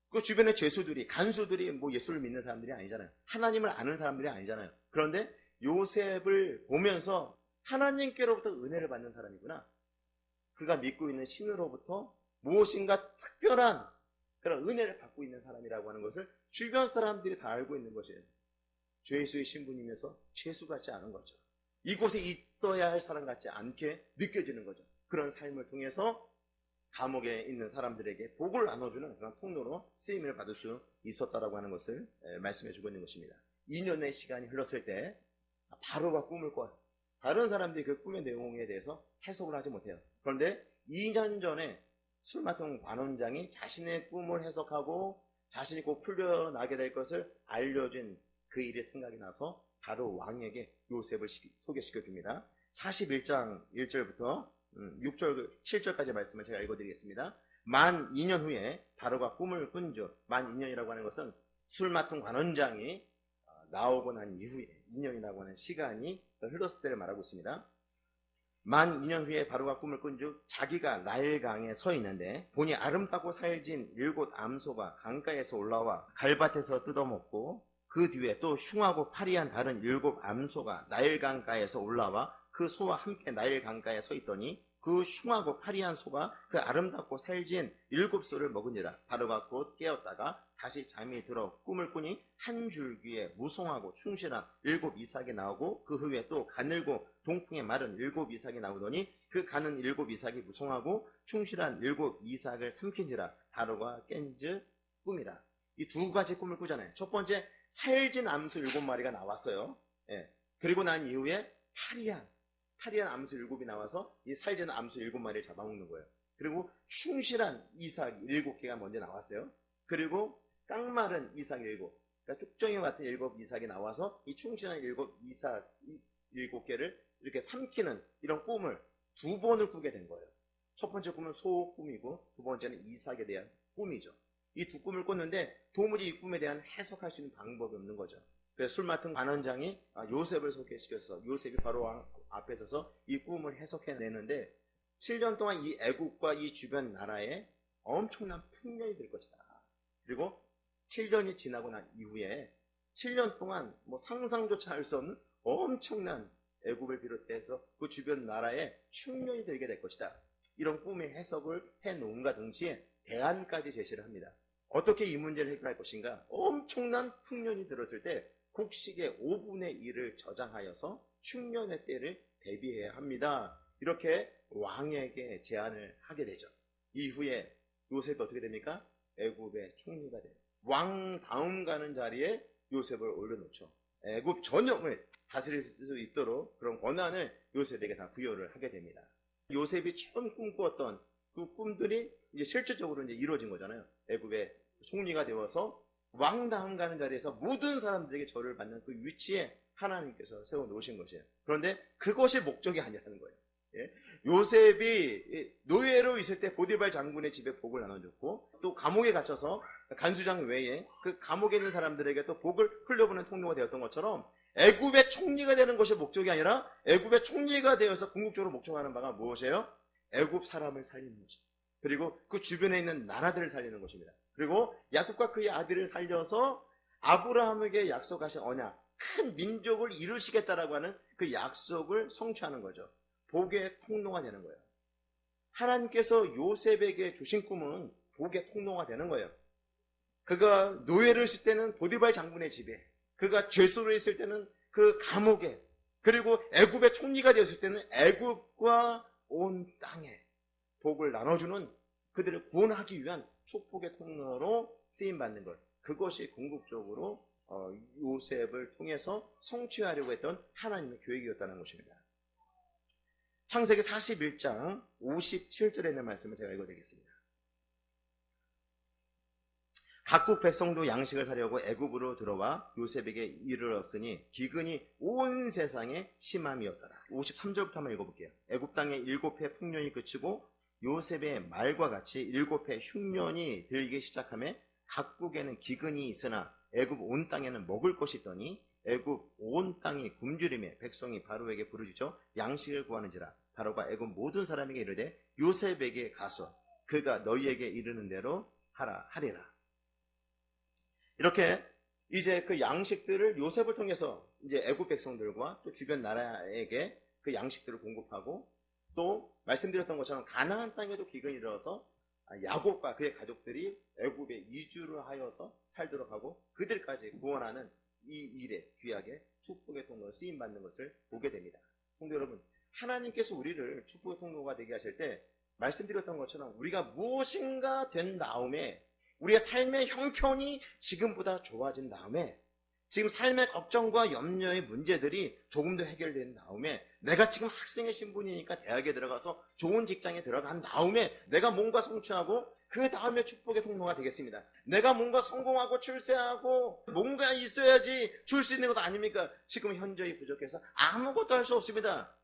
그 주변의 죄수들이, 간수들이 뭐 예수를 믿는 사람들이 아니잖아요. 하나님을 아는 사람들이 아니잖아요. 그런데 요셉을 보면서 하나님께로부터 은혜를 받는 사람이구나. 그가 믿고 있는 신으로부터 무엇인가 특별한 그런 은혜를 받고 있는 사람이라고 하는 것을 주변 사람들이 다 알고 있는 것이에요. 죄수의 신분이면서 죄수 같지 않은 거죠. 이곳에 있어야 할 사람 같지 않게 느껴지는 거죠. 그런 삶을 통해서 감옥에 있는 사람들에게 복을 나눠주는 그런 통로로 쓰임을 받을 수 있었다라고 하는 것을 말씀해 주고 있는 것입니다. 2년의 시간이 흘렀을 때 바로가 꿈을 꿔요. 다른 사람들이 그 꿈의 내용에 대해서 해석을 하지 못해요. 그런데 2년 전에 술 맡은 관원장이 자신의 꿈을 해석하고 자신이 곧 풀려나게 될 것을 알려준 그 일이 생각이 나서 바로 왕에게 요셉을 소개시켜 줍니다. 41장 1절부터 6절, 7절까지 말씀을 제가 읽어드리겠습니다. 만 2년 후에 바로가 꿈을 꾼 줄, 만 2년이라고 하는 것은 술 맡은 관원장이 나오고 난 이후에 2년이라고 하는 시간이 흘렀을 때를 말하고 있습니다. 만 2년 후에 바로가 꿈을 꾼 줄 자기가 나일강에 서 있는데 보니 아름답고 살진 7 암소가 강가에서 올라와 갈밭에서 뜯어먹고 그 뒤에 또 흉하고 파리한 다른 7 암소가 나일강가에서 올라와 그 소와 함께 나일강가에 서 있더니 그 흉하고 파리한 소가 그 아름답고 살진 7 소를 먹으니라. 바로가 곧 깨었다가 다시 잠이 들어 꿈을 꾸니 한 줄기에 무성하고 충실한 7 이삭이 나오고 그 후에 또 가늘고 동풍에 마른 7 이삭이 나오더니 그 가는 7 이삭이 무성하고 충실한 7 이삭을 삼킨지라. 바로가 깬즉 꿈이라. 이 두 가지 꿈을 꾸잖아요. 첫 번째 살진 암소 7마리가 나왔어요. 예. 그리고 난 이후에 파리한 암소 7이 나와서 이 살진 암소 7마리를 잡아먹는 거예요. 그리고 충실한 이삭 7개가 먼저 나왔어요. 그리고 깡마른 이삭 7, 그러니까 쭉정이 같은 7 이삭이 나와서 이 충실한 7 이삭 7개를 이렇게 삼키는 이런 꿈을 두 번을 꾸게 된 거예요. 첫 번째 꿈은 소 꿈이고 두 번째는 이삭에 대한 꿈이죠. 이 두 꿈을 꿨는데 도무지 이 꿈에 대한 해석할 수 있는 방법이 없는 거죠. 그래서 술 맡은 관원장이 요셉을 소개시켜서 요셉이 바로 왕 앞에 서서 이 꿈을 해석해내는데 7년 동안 이 애국과 이 주변 나라에 엄청난 풍년이 될 것이다. 그리고 7년이 지나고 난 이후에 7년 동안 뭐 상상조차 할 수 없는 엄청난 애국을 비롯해서 그 주변 나라에 충년이 되게 될 것이다. 이런 꿈의 해석을 해놓은가 동시에 대안까지 제시를 합니다. 어떻게 이 문제를 해결할 것인가? 엄청난 풍년이 들었을 때 곡식의 5분의 1을 저장하여서 충년의 때를 대비해야 합니다. 이렇게 왕에게 제안을 하게 되죠. 이후에 요셉이 어떻게 됩니까? 애굽의 총리가 돼요. 왕 다음 가는 자리에 요셉을 올려놓죠. 애굽 전역을 다스릴 수 있도록 그런 권한을 요셉에게 다 부여를 하게 됩니다. 요셉이 처음 꿈꾸었던 그 꿈들이 이제 실질적으로 이제 이루어진 거잖아요. 애굽의 총리가 되어서 왕 다음 가는 자리에서 모든 사람들에게 절을 받는 그 위치에 하나님께서 세워 놓으신 것이에요. 그런데 그것이 목적이 아니라는 거예요. 예? 요셉이 노예로 있을 때 보디발 장군의 집에 복을 나눠줬고, 또 감옥에 갇혀서 간수장 외에 그 감옥에 있는 사람들에게 또 복을 흘려보는 통로가 되었던 것처럼, 애굽의 총리가 되는 것이 목적이 아니라 애굽의 총리가 되어서 궁극적으로 목적하는 바가 무엇이에요? 애굽 사람을 살리는 것이죠. 그리고 그 주변에 있는 나라들을 살리는 것입니다. 그리고 야곱과 그의 아들을 살려서 아브라함에게 약속하신 언약, 큰 민족을 이루시겠다라고 하는 그 약속을 성취하는 거죠. 복의 통로가 되는 거예요. 하나님께서 요셉에게 주신 꿈은 복의 통로가 되는 거예요. 그가 노예를 있을 때는 보디발 장군의 집에, 그가 죄수로 있을 때는 그 감옥에, 그리고 애굽의 총리가 되었을 때는 애굽과 온 땅에 복을 나눠주는, 그들을 구원하기 위한 축복의 통로로 쓰임받는 것, 그것이 궁극적으로 요셉을 통해서 성취하려고 했던 하나님의 계획이었다는 것입니다. 창세기 41장 57절에 있는 말씀을 제가 읽어드리겠습니다. 각국 백성도 양식을 사려고 애굽으로 들어와 요셉에게 이르렀으니 기근이 온 세상에 심함이었더라. 53절부터 한번 읽어볼게요. 애굽 땅에 7해 풍년이 그치고 요셉의 말과 같이 7해 흉년이 들기 시작하며 각국에는 기근이 있으나 애굽 온 땅에는 먹을 것이 있더니 애굽 온 땅이 굶주림에 백성이 바로에게 부르짖어 양식을 구하는지라. 바로가 애굽 모든 사람에게 이르되 요셉에게 가서 그가 너희에게 이르는 대로 하리라. 이렇게 이제 그 양식들을 요셉을 통해서 이제 애굽 백성들과 또 주변 나라에게 그 양식들을 공급하고, 또 말씀드렸던 것처럼 가나안 땅에도 기근이 일어서 야곱과 그의 가족들이 애굽에 이주를 하여서 살도록 하고 그들까지 구원하는 이 일에 귀하게 축복의 통로로 쓰임받는 것을 보게 됩니다. 성도 여러분, 하나님께서 우리를 축복의 통로가 되게 하실 때 말씀드렸던 것처럼 우리가 무엇인가 된 다음에, 우리의 삶의 형편이 지금보다 좋아진 다음에, 지금 삶의 걱정과 염려의 문제들이 조금 더 해결된 다음에, 내가 지금 학생의 신분이니까 대학에 들어가서 좋은 직장에 들어간 다음에 내가 뭔가 성취하고 그 다음에 축복의 통로가 되겠습니다. 내가 뭔가 성공하고 출세하고 뭔가 있어야지 줄 수 있는 것 아닙니까? 지금 현저히 부족해서 아무것도 할 수 없습니다.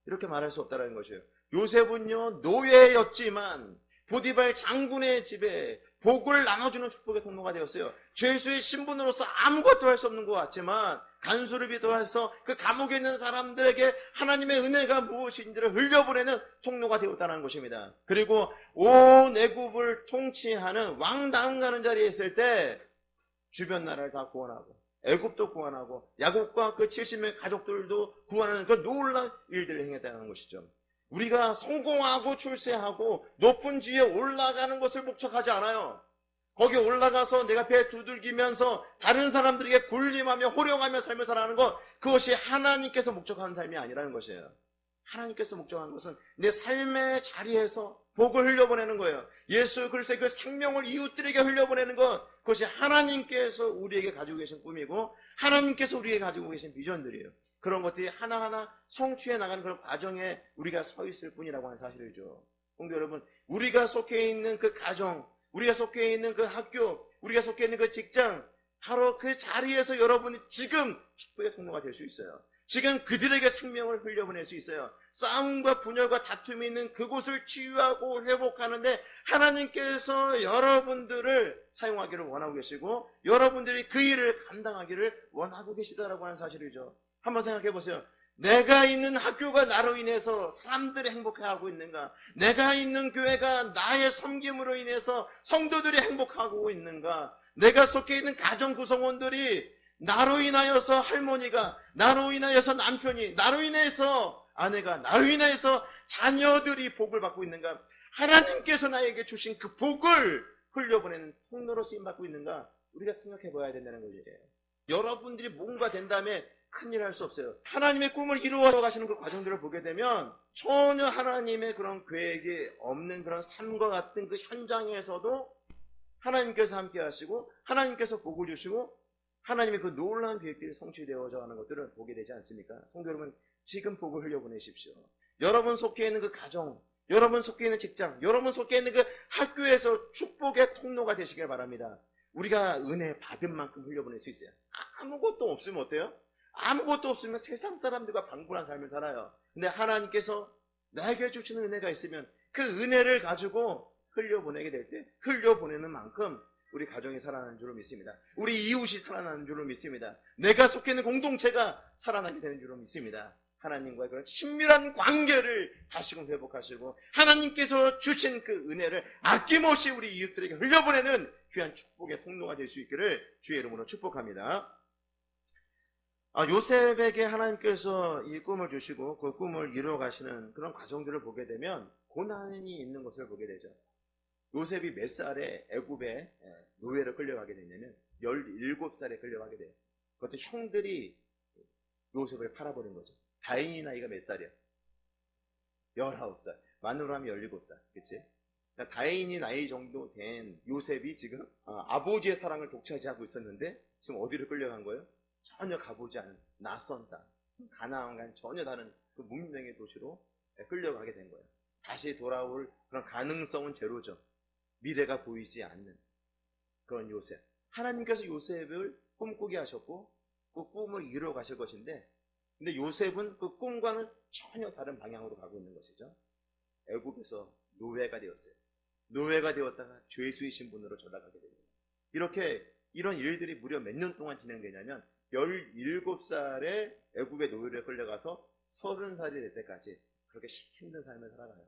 이렇게 말할 수 없다는 것이에요. 요셉은요, 노예였지만 보디발 장군의 집에 복을 나눠주는 축복의 통로가 되었어요. 죄수의 신분으로서 아무것도 할 수 없는 것 같지만 간수를 비롯해서 그 감옥에 있는 사람들에게 하나님의 은혜가 무엇인지를 흘려보내는 통로가 되었다는 것입니다. 그리고 온 애굽을 통치하는 왕 다음 가는 자리에 있을 때 주변 나라를 다 구원하고 애굽도 구원하고 야곱과 그 70명의 가족들도 구원하는 그 놀라운 일들을 행했다는 것이죠. 우리가 성공하고 출세하고 높은 지위에 올라가는 것을 목적하지 않아요. 거기 올라가서 내가 배 두들기면서 다른 사람들에게 굴림하며 호령하며 삶을 살아가는 것, 그것이 하나님께서 목적하는 삶이 아니라는 것이에요. 하나님께서 목적하는 것은 내 삶의 자리에서 복을 흘려보내는 거예요. 예수 그리스도의 그 생명을 이웃들에게 흘려보내는 것, 그것이 하나님께서 우리에게 가지고 계신 꿈이고 하나님께서 우리에게 가지고 계신 비전들이에요. 그런 것들이 하나하나 성취해 나가는 그런 과정에 우리가 서 있을 뿐이라고 하는 사실이죠. 성도 여러분, 우리가 속해 있는 그 가정, 우리가 속해 있는 그 학교, 우리가 속해 있는 그 직장, 바로 그 자리에서 여러분이 지금 축복의 통로가 될 수 있어요. 지금 그들에게 생명을 흘려보낼 수 있어요. 싸움과 분열과 다툼이 있는 그곳을 치유하고 회복하는데 하나님께서 여러분들을 사용하기를 원하고 계시고 여러분들이 그 일을 감당하기를 원하고 계시다라고 하는 사실이죠. 한번 생각해 보세요. 내가 있는 학교가 나로 인해서 사람들이 행복해하고 있는가? 내가 있는 교회가 나의 섬김으로 인해서 성도들이 행복하고 있는가? 내가 속해 있는 가정 구성원들이 나로 인하여서 할머니가, 나로 인하여서 남편이, 나로 인해서 아내가, 나로 인하여서 자녀들이 복을 받고 있는가? 하나님께서 나에게 주신 그 복을 흘려보내는 통로로 쓰임받고 있는가? 우리가 생각해 봐야 된다는 거죠. 여러분들이 뭔가 된 다음에 큰일 할 수 없어요. 하나님의 꿈을 이루어 가시는 그 과정들을 보게 되면 전혀 하나님의 그런 계획이 없는 그런 삶과 같은 그 현장에서도 하나님께서 함께 하시고 하나님께서 복을 주시고 하나님의 그 놀라운 계획들이 성취되어져 가는 것들을 보게 되지 않습니까? 성도 여러분, 지금 복을 흘려보내십시오. 여러분 속해 있는 그 가정, 여러분 속해 있는 직장, 여러분 속해 있는 그 학교에서 축복의 통로가 되시길 바랍니다. 우리가 은혜 받은 만큼 흘려보낼 수 있어요. 아무것도 없으면 어때요? 아무것도 없으면 세상 사람들과 방불한 삶을 살아요. 근데 하나님께서 나에게 주시는 은혜가 있으면 그 은혜를 가지고 흘려보내게 될 때 흘려보내는 만큼 우리 가정이 살아나는 줄로 믿습니다. 우리 이웃이 살아나는 줄로 믿습니다. 내가 속해 있는 공동체가 살아나게 되는 줄로 믿습니다. 하나님과의 그런 친밀한 관계를 다시금 회복하시고 하나님께서 주신 그 은혜를 아낌없이 우리 이웃들에게 흘려보내는 귀한 축복의 통로가 될 수 있기를 주의 이름으로 축복합니다. 요셉에게 하나님께서 이 꿈을 주시고 그 꿈을 이루어 가시는 그런 과정들을 보게 되면 고난이 있는 것을 보게 되죠. 요셉이 몇 살에 애굽에 노예로 끌려가게 되냐면 17살에 끌려가게 돼요. 그것도 형들이 요셉을 팔아버린 거죠. 다인이 나이가 몇 살이야? 19살. 만으로 하면 17살. 그치? 그러니까 다인이 나이 정도 된 요셉이 지금 아버지의 사랑을 독차지하고 있었는데 지금 어디로 끌려간 거예요? 전혀 가보지 않은 낯선 땅, 가나안과는 전혀 다른 그 문명의 도시로 끌려가게 된 거예요. 다시 돌아올 그런 가능성은 제로죠. 미래가 보이지 않는 그런 요셉. 하나님께서 요셉을 꿈꾸게 하셨고 그 꿈을 이루어 가실 것인데, 근데 요셉은 그 꿈과는 전혀 다른 방향으로 가고 있는 것이죠. 애굽에서 노예가 되었어요. 노예가 되었다가 죄수의 신분으로 전락하게 됩니다. 이런 일들이 무려 몇 년 동안 진행되냐면 17살에 애굽의 노예로 끌려가서 30살이 될 때까지 그렇게 힘든 삶을 살아가요.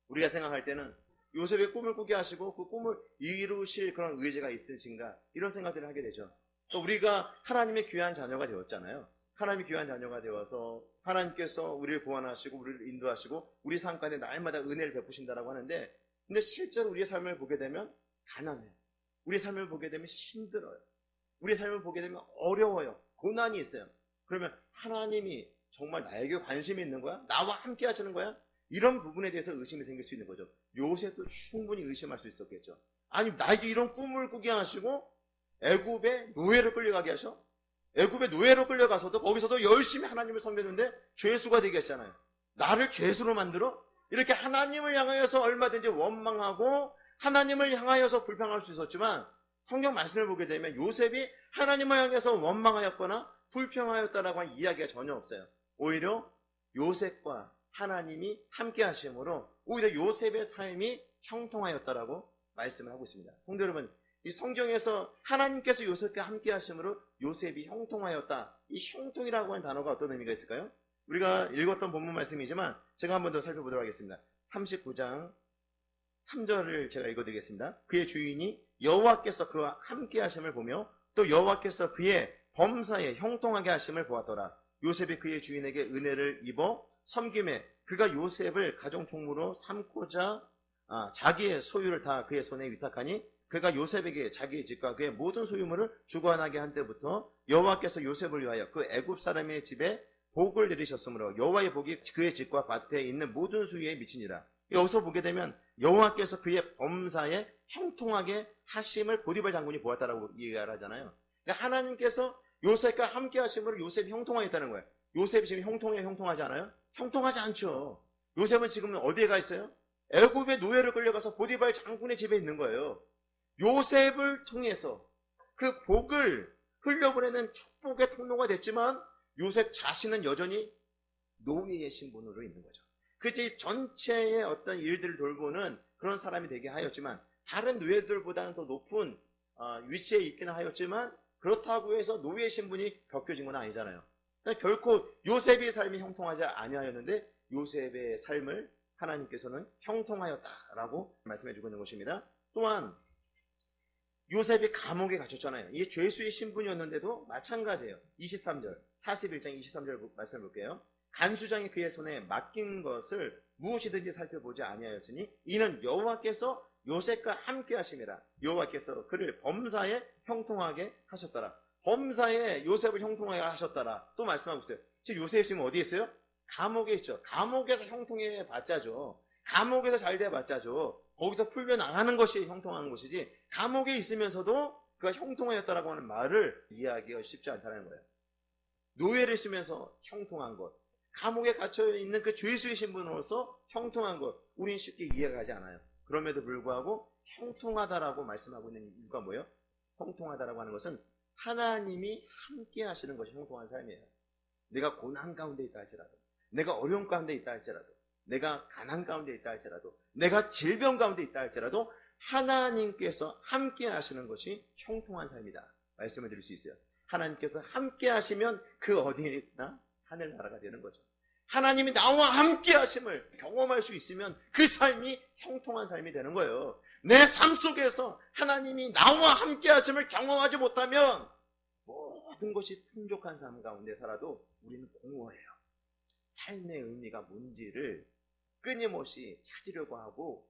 우리가 생각할 때는 요셉의 꿈을 꾸게 하시고 그 꿈을 이루실 그런 의지가 있으신가, 이런 생각들을 하게 되죠. 우리가 하나님의 귀한 자녀가 되었잖아요. 하나님의 귀한 자녀가 되어서 하나님께서 우리를 구원하시고 우리를 인도하시고 우리 삶 가운데 날마다 은혜를 베푸신다라고 하는데, 근데 실제로 우리의 삶을 보게 되면 가난해요. 우리의 삶을 보게 되면 힘들어요. 우리의 삶을 보게 되면 어려워요. 고난이 있어요. 그러면 하나님이 정말 나에게 관심이 있는 거야? 나와 함께 하시는 거야? 이런 부분에 대해서 의심이 생길 수 있는 거죠. 요셉도 충분히 의심할 수 있었겠죠. 아니, 나에게 이런 꿈을 꾸게 하시고 애굽에 노예로 끌려가게 하셔? 애굽에 노예로 끌려가서도 거기서도 열심히 하나님을 섬겼는데 죄수가 되게 했잖아요. 나를 죄수로 만들어? 이렇게 하나님을 향하여서 얼마든지 원망하고 하나님을 향하여서 불평할 수 있었지만, 성경 말씀을 보게 되면 요셉이 하나님을 향해서 원망하였거나 불평하였다라고 하는 이야기가 전혀 없어요. 오히려 요셉과 하나님이 함께 하심으로 오히려 요셉의 삶이 형통하였다라고 말씀을 하고 있습니다. 성도 여러분, 이 성경에서 하나님께서 요셉과 함께 하심으로 요셉이 형통하였다. 이 형통이라고 하는 단어가 어떤 의미가 있을까요? 우리가 읽었던 본문 말씀이지만 제가 한 번 더 살펴보도록 하겠습니다. 39장 3절을 제가 읽어드리겠습니다. 그의 주인이 여호와께서 그와 함께 하심을 보며 또 여호와께서 그의 범사에 형통하게 하심을 보았더라. 요셉이 그의 주인에게 은혜를 입어 섬김에 그가 요셉을 가정 총무로 삼고자 자기의 소유를 다 그의 손에 위탁하니 그가 요셉에게 자기의 집과 그의 모든 소유물을 주관하게 한 때부터 여호와께서 요셉을 위하여 그 애굽 사람의 집에 복을 내리셨으므로 여호와의 복이 그의 집과 밭에 있는 모든 수유에 미치니라. 여기서 보게 되면 여호와께서 그의 범사에 형통하게 하심을 보디발 장군이 보았다라고 얘기를 하잖아요. 그러니까 하나님께서 요셉과 함께 하심으로 요셉이 형통하였다는 거예요. 요셉이 지금 형통하지 않아요? 형통하지 않죠. 요셉은 지금 어디에 가 있어요? 애굽의 노예로 끌려가서 보디발 장군의 집에 있는 거예요. 요셉을 통해서 그 복을 흘려보내는 축복의 통로가 됐지만 요셉 자신은 여전히 노예의 신분으로 있는 거죠. 그 집 전체의 어떤 일들을 돌보는 그런 사람이 되게 하였지만 다른 노예들보다는 더 높은 위치에 있기는 하였지만 그렇다고 해서 노예 신분이 벗겨진 건 아니잖아요. 그러니까 결코 요셉의 삶이 형통하지 아니하였는데 요셉의 삶을 하나님께서는 형통하였다라고 말씀해 주고 있는 것입니다. 또한 요셉이 감옥에 갇혔잖아요. 이게 죄수의 신분이었는데도 마찬가지예요. 23절, 41장 23절 말씀을 볼게요. 간수장이 그의 손에 맡긴 것을 무엇이든지 살펴보지 아니하였으니 이는 여호와께서 요셉과 함께 하심이라. 여호와께서 그를 범사에 형통하게 하셨더라. 범사에 요셉을 형통하게 하셨더라. 또 말씀하고 있어요. 지금 요셉이 지금 어디에 있어요? 감옥에 있죠. 감옥에서 형통해 봤자죠. 감옥에서 잘 돼 봤자죠. 거기서 풀려나가는 것이 형통한 것이지, 감옥에 있으면서도 그가 형통하였다라고 하는 말을 이해하기가 쉽지 않다는 거예요. 노예를 쓰면서 형통한 것, 감옥에 갇혀있는 그 죄수의 신분으로서 형통한 것, 우린 쉽게 이해가 가지 않아요. 그럼에도 불구하고 형통하다라고 말씀하고 있는 이유가 뭐예요? 형통하다라고 하는 것은 하나님이 함께 하시는 것이 형통한 삶이에요. 내가 고난 가운데 있다 할지라도, 내가 어려움 가운데 있다 할지라도, 내가 가난 가운데 있다 할지라도, 내가 질병 가운데 있다 할지라도 하나님께서 함께 하시는 것이 형통한 삶이다 말씀을 드릴 수 있어요. 하나님께서 함께 하시면 그 어디나 하늘나라가 되는 거죠. 하나님이 나와 함께 하심을 경험할 수 있으면 그 삶이 형통한 삶이 되는 거예요. 내 삶 속에서 하나님이 나와 함께 하심을 경험하지 못하면 모든 것이 풍족한 삶 가운데 살아도 우리는 공허해요. 삶의 의미가 뭔지를 끊임없이 찾으려고 하고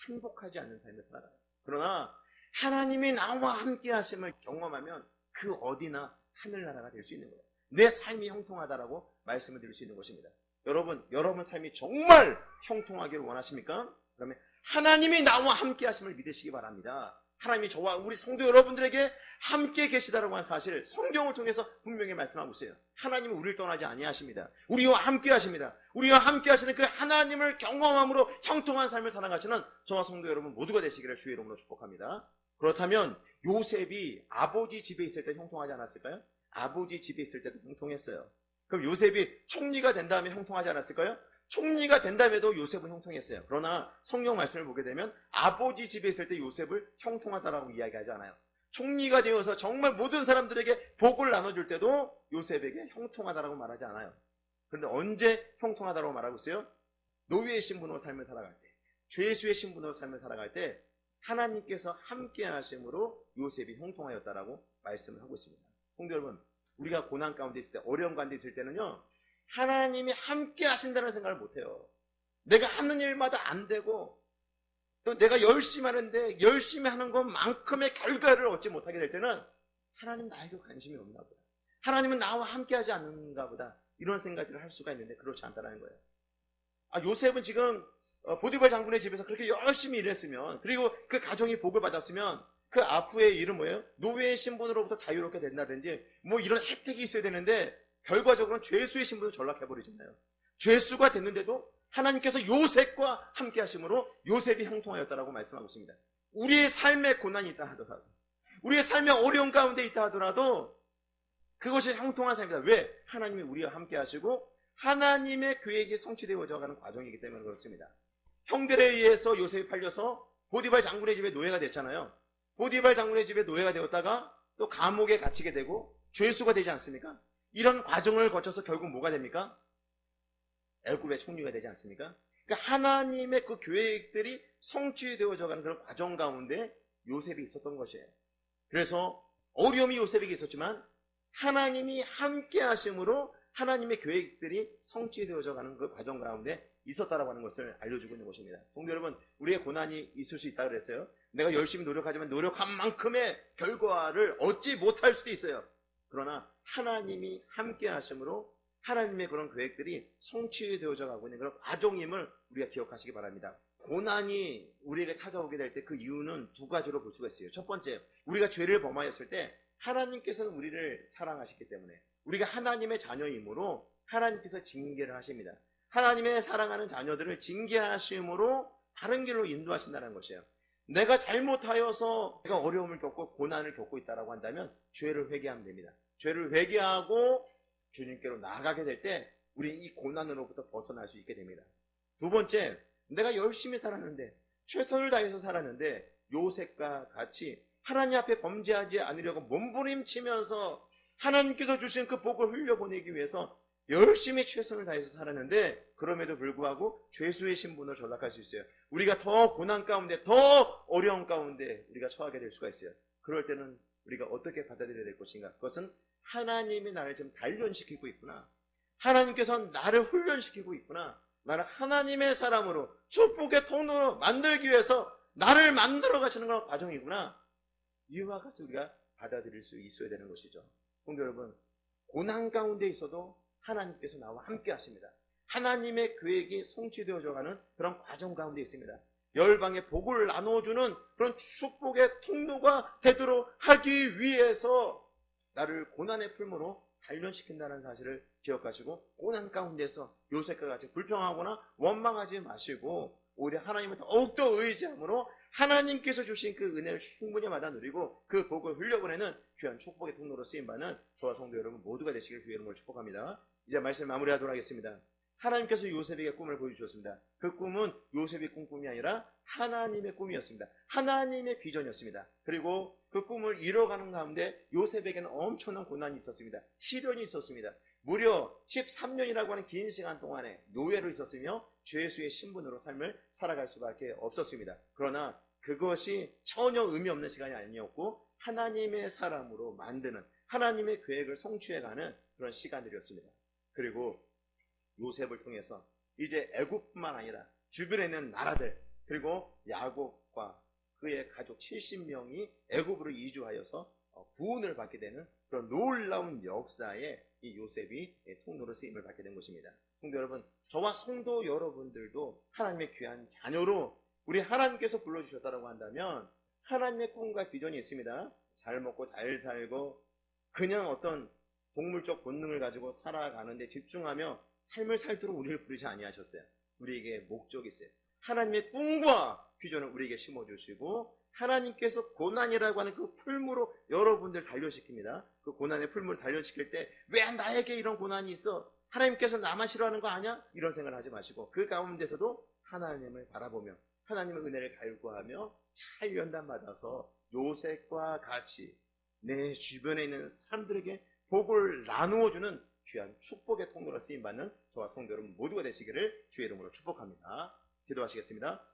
행복하지 않는 삶을 살아가요. 그러나 하나님이 나와 함께 하심을 경험하면 그 어디나 하늘나라가 될 수 있는 거예요. 내 삶이 형통하다라고 말씀을 드릴 수 있는 것입니다. 여러분 삶이 정말 형통하기를 원하십니까? 그러면 하나님이 나와 함께 하심을 믿으시기 바랍니다. 하나님이 저와 우리 성도 여러분들에게 함께 계시다라고 한 사실, 성경을 통해서 분명히 말씀하고 있어요. 하나님은 우리를 떠나지 아니하십니다. 우리와 함께 하십니다. 우리와 함께 하시는 그 하나님을 경험함으로 형통한 삶을 살아가시는 저와 성도 여러분 모두가 되시기를 주의 이름으로 축복합니다. 그렇다면 요셉이 아버지 집에 있을 때 형통하지 않았을까요? 아버지 집에 있을 때도 형통했어요. 그럼 요셉이 총리가 된 다음에 형통하지 않았을까요? 총리가 된 다음에도 요셉은 형통했어요. 그러나 성경 말씀을 보게 되면 아버지 집에 있을 때 요셉을 형통하다라고 이야기하지 않아요. 총리가 되어서 정말 모든 사람들에게 복을 나눠줄 때도 요셉에게 형통하다라고 말하지 않아요. 그런데 언제 형통하다라고 말하고 있어요? 노예의 신분으로 삶을 살아갈 때, 죄수의 신분으로 삶을 살아갈 때 하나님께서 함께 하심으로 요셉이 형통하였다라고 말씀을 하고 있습니다. 성도 여러분, 우리가 고난 가운데 있을 때, 어려움 가운데 있을 때는요, 하나님이 함께 하신다는 생각을 못해요. 내가 하는 일마다 안 되고, 또 내가 열심히 하는데 열심히 하는 것만큼의 결과를 얻지 못하게 될 때는 하나님 나에게 관심이 없나 보다, 하나님은 나와 함께 하지 않는가 보다, 이런 생각들을 할 수가 있는데 그렇지 않다는 거예요. 요셉은 지금 보디발 장군의 집에서 그렇게 열심히 일했으면, 그리고 그 가정이 복을 받았으면 그 앞으로의 일은 뭐예요? 노예의 신분으로부터 자유롭게 된다든지 뭐 이런 혜택이 있어야 되는데 결과적으로는 죄수의 신분으로 전락해버리잖아요. 죄수가 됐는데도 하나님께서 요셉과 함께 하심으로 요셉이 형통하였다라고 말씀하고 있습니다. 우리의 삶에 고난이 있다 하더라도, 우리의 삶에 어려운 가운데 있다 하더라도 그것이 형통한 삶이다. 왜? 하나님이 우리와 함께 하시고 하나님의 계획이 성취되어져 가는 과정이기 때문에 그렇습니다. 형들에 의해서 요셉이 팔려서 보디발 장군의 집에 노예가 됐잖아요. 보디발 장군의 집에 노예가 되었다가 또 감옥에 갇히게 되고 죄수가 되지 않습니까? 이런 과정을 거쳐서 결국 뭐가 됩니까? 애굽의 총리가 되지 않습니까? 그러니까 하나님의 그 계획들이 성취되어져 가는 그런 과정 가운데 요셉이 있었던 것이에요. 그래서 어려움이 요셉에게 있었지만 하나님이 함께 하심으로 하나님의 계획들이 성취되어져 가는 그 과정 가운데 있었다라고 하는 것을 알려주고 있는 것입니다. 성도 여러분, 우리의 고난이 있을 수 있다 그랬어요. 내가 열심히 노력하지만 노력한 만큼의 결과를 얻지 못할 수도 있어요. 그러나 하나님이 함께 하심으로 하나님의 그런 계획들이 성취되어져 가고 있는 그런 과정임을 우리가 기억하시기 바랍니다. 고난이 우리에게 찾아오게 될 때 그 이유는 두 가지로 볼 수가 있어요. 첫 번째, 우리가 죄를 범하였을 때 하나님께서는 우리를 사랑하시기 때문에, 우리가 하나님의 자녀이므로 하나님께서 징계를 하십니다. 하나님의 사랑하는 자녀들을 징계하심으로 바른 길로 인도하신다는 것이에요. 내가 잘못하여서 내가 어려움을 겪고 고난을 겪고 있다고 한다면 죄를 회개하면 됩니다. 죄를 회개하고 주님께로 나아가게 될 때 우리는 이 고난으로부터 벗어날 수 있게 됩니다. 두 번째, 내가 열심히 살았는데, 최선을 다해서 살았는데 요셉과 같이 하나님 앞에 범죄하지 않으려고 몸부림치면서 하나님께서 주신 그 복을 흘려보내기 위해서 열심히 최선을 다해서 살았는데 그럼에도 불구하고 죄수의 신분으로 전락할 수 있어요. 우리가 더 고난 가운데, 더 어려운 가운데 우리가 처하게 될 수가 있어요. 그럴 때는 우리가 어떻게 받아들여야 될 것인가? 그것은 하나님이 나를 지금 단련시키고 있구나, 하나님께서 나를 훈련시키고 있구나, 나는 하나님의 사람으로 축복의 통로로 만들기 위해서 나를 만들어 가시는 그런 과정이구나, 이와 같이 우리가 받아들일 수 있어야 되는 것이죠. 성도 여러분, 고난 가운데 있어도 하나님께서 나와 함께 하십니다. 하나님의 계획이 성취되어져 가는 그런 과정 가운데 있습니다. 열방에 복을 나누어주는 그런 축복의 통로가 되도록 하기 위해서 나를 고난의 풀무로 단련시킨다는 사실을 기억하시고, 고난 가운데서 요셉과 같이 불평하거나 원망하지 마시고 오히려 하나님을 더욱더 의지함으로 하나님께서 주신 그 은혜를 충분히 받아 누리고 그 복을 흘려보내는 귀한 축복의 통로로 쓰임받는 저와 성도 여러분 모두가 되시길 주의 이름으로 축복합니다. 이제 말씀 마무리하도록 하겠습니다. 하나님께서 요셉에게 꿈을 보여주셨습니다. 그 꿈은 요셉이 꾼 꿈이 아니라 하나님의 꿈이었습니다. 하나님의 비전이었습니다. 그리고 그 꿈을 이뤄가는 가운데 요셉에게는 엄청난 고난이 있었습니다. 시련이 있었습니다. 무려 13년이라고 하는 긴 시간 동안에 노예로 있었으며 죄수의 신분으로 삶을 살아갈 수밖에 없었습니다. 그러나 그것이 전혀 의미 없는 시간이 아니었고 하나님의 사람으로 만드는, 하나님의 계획을 성취해가는 그런 시간들이었습니다. 그리고 요셉을 통해서 이제 애굽뿐만 아니라 주변에 있는 나라들, 그리고 야곱과 그의 가족 70명이 애굽으로 이주하여서 구원을 받게 되는 그런 놀라운 역사에 이 요셉이 통로로 쓰임을 받게 된 것입니다. 성도 여러분, 저와 성도 여러분들도 하나님의 귀한 자녀로 우리 하나님께서 불러주셨다고 한다면 하나님의 꿈과 비전이 있습니다. 잘 먹고 잘 살고 그냥 어떤 동물적 본능을 가지고 살아가는데 집중하며 삶을 살도록 우리를 부르지 아니하셨어요. 우리에게 목적이 있어요. 하나님의 꿈과 비전을 우리에게 심어주시고 하나님께서 고난이라고 하는 그 풀무로 여러분들 단련시킵니다. 그 고난의 풀무를 단련시킬 때 왜 나에게 이런 고난이 있어? 하나님께서 나만 싫어하는 거 아니야? 이런 생각을 하지 마시고 그 가운데서도 하나님을 바라보며 하나님의 은혜를 갈구하며 잘 연단받아서 요셉과 같이 내 주변에 있는 사람들에게 복을 나누어주는 귀한 축복의 통로로 쓰임받는 저와 성도 여러분 모두가 되시기를 주의 이름으로 축복합니다. 기도하시겠습니다.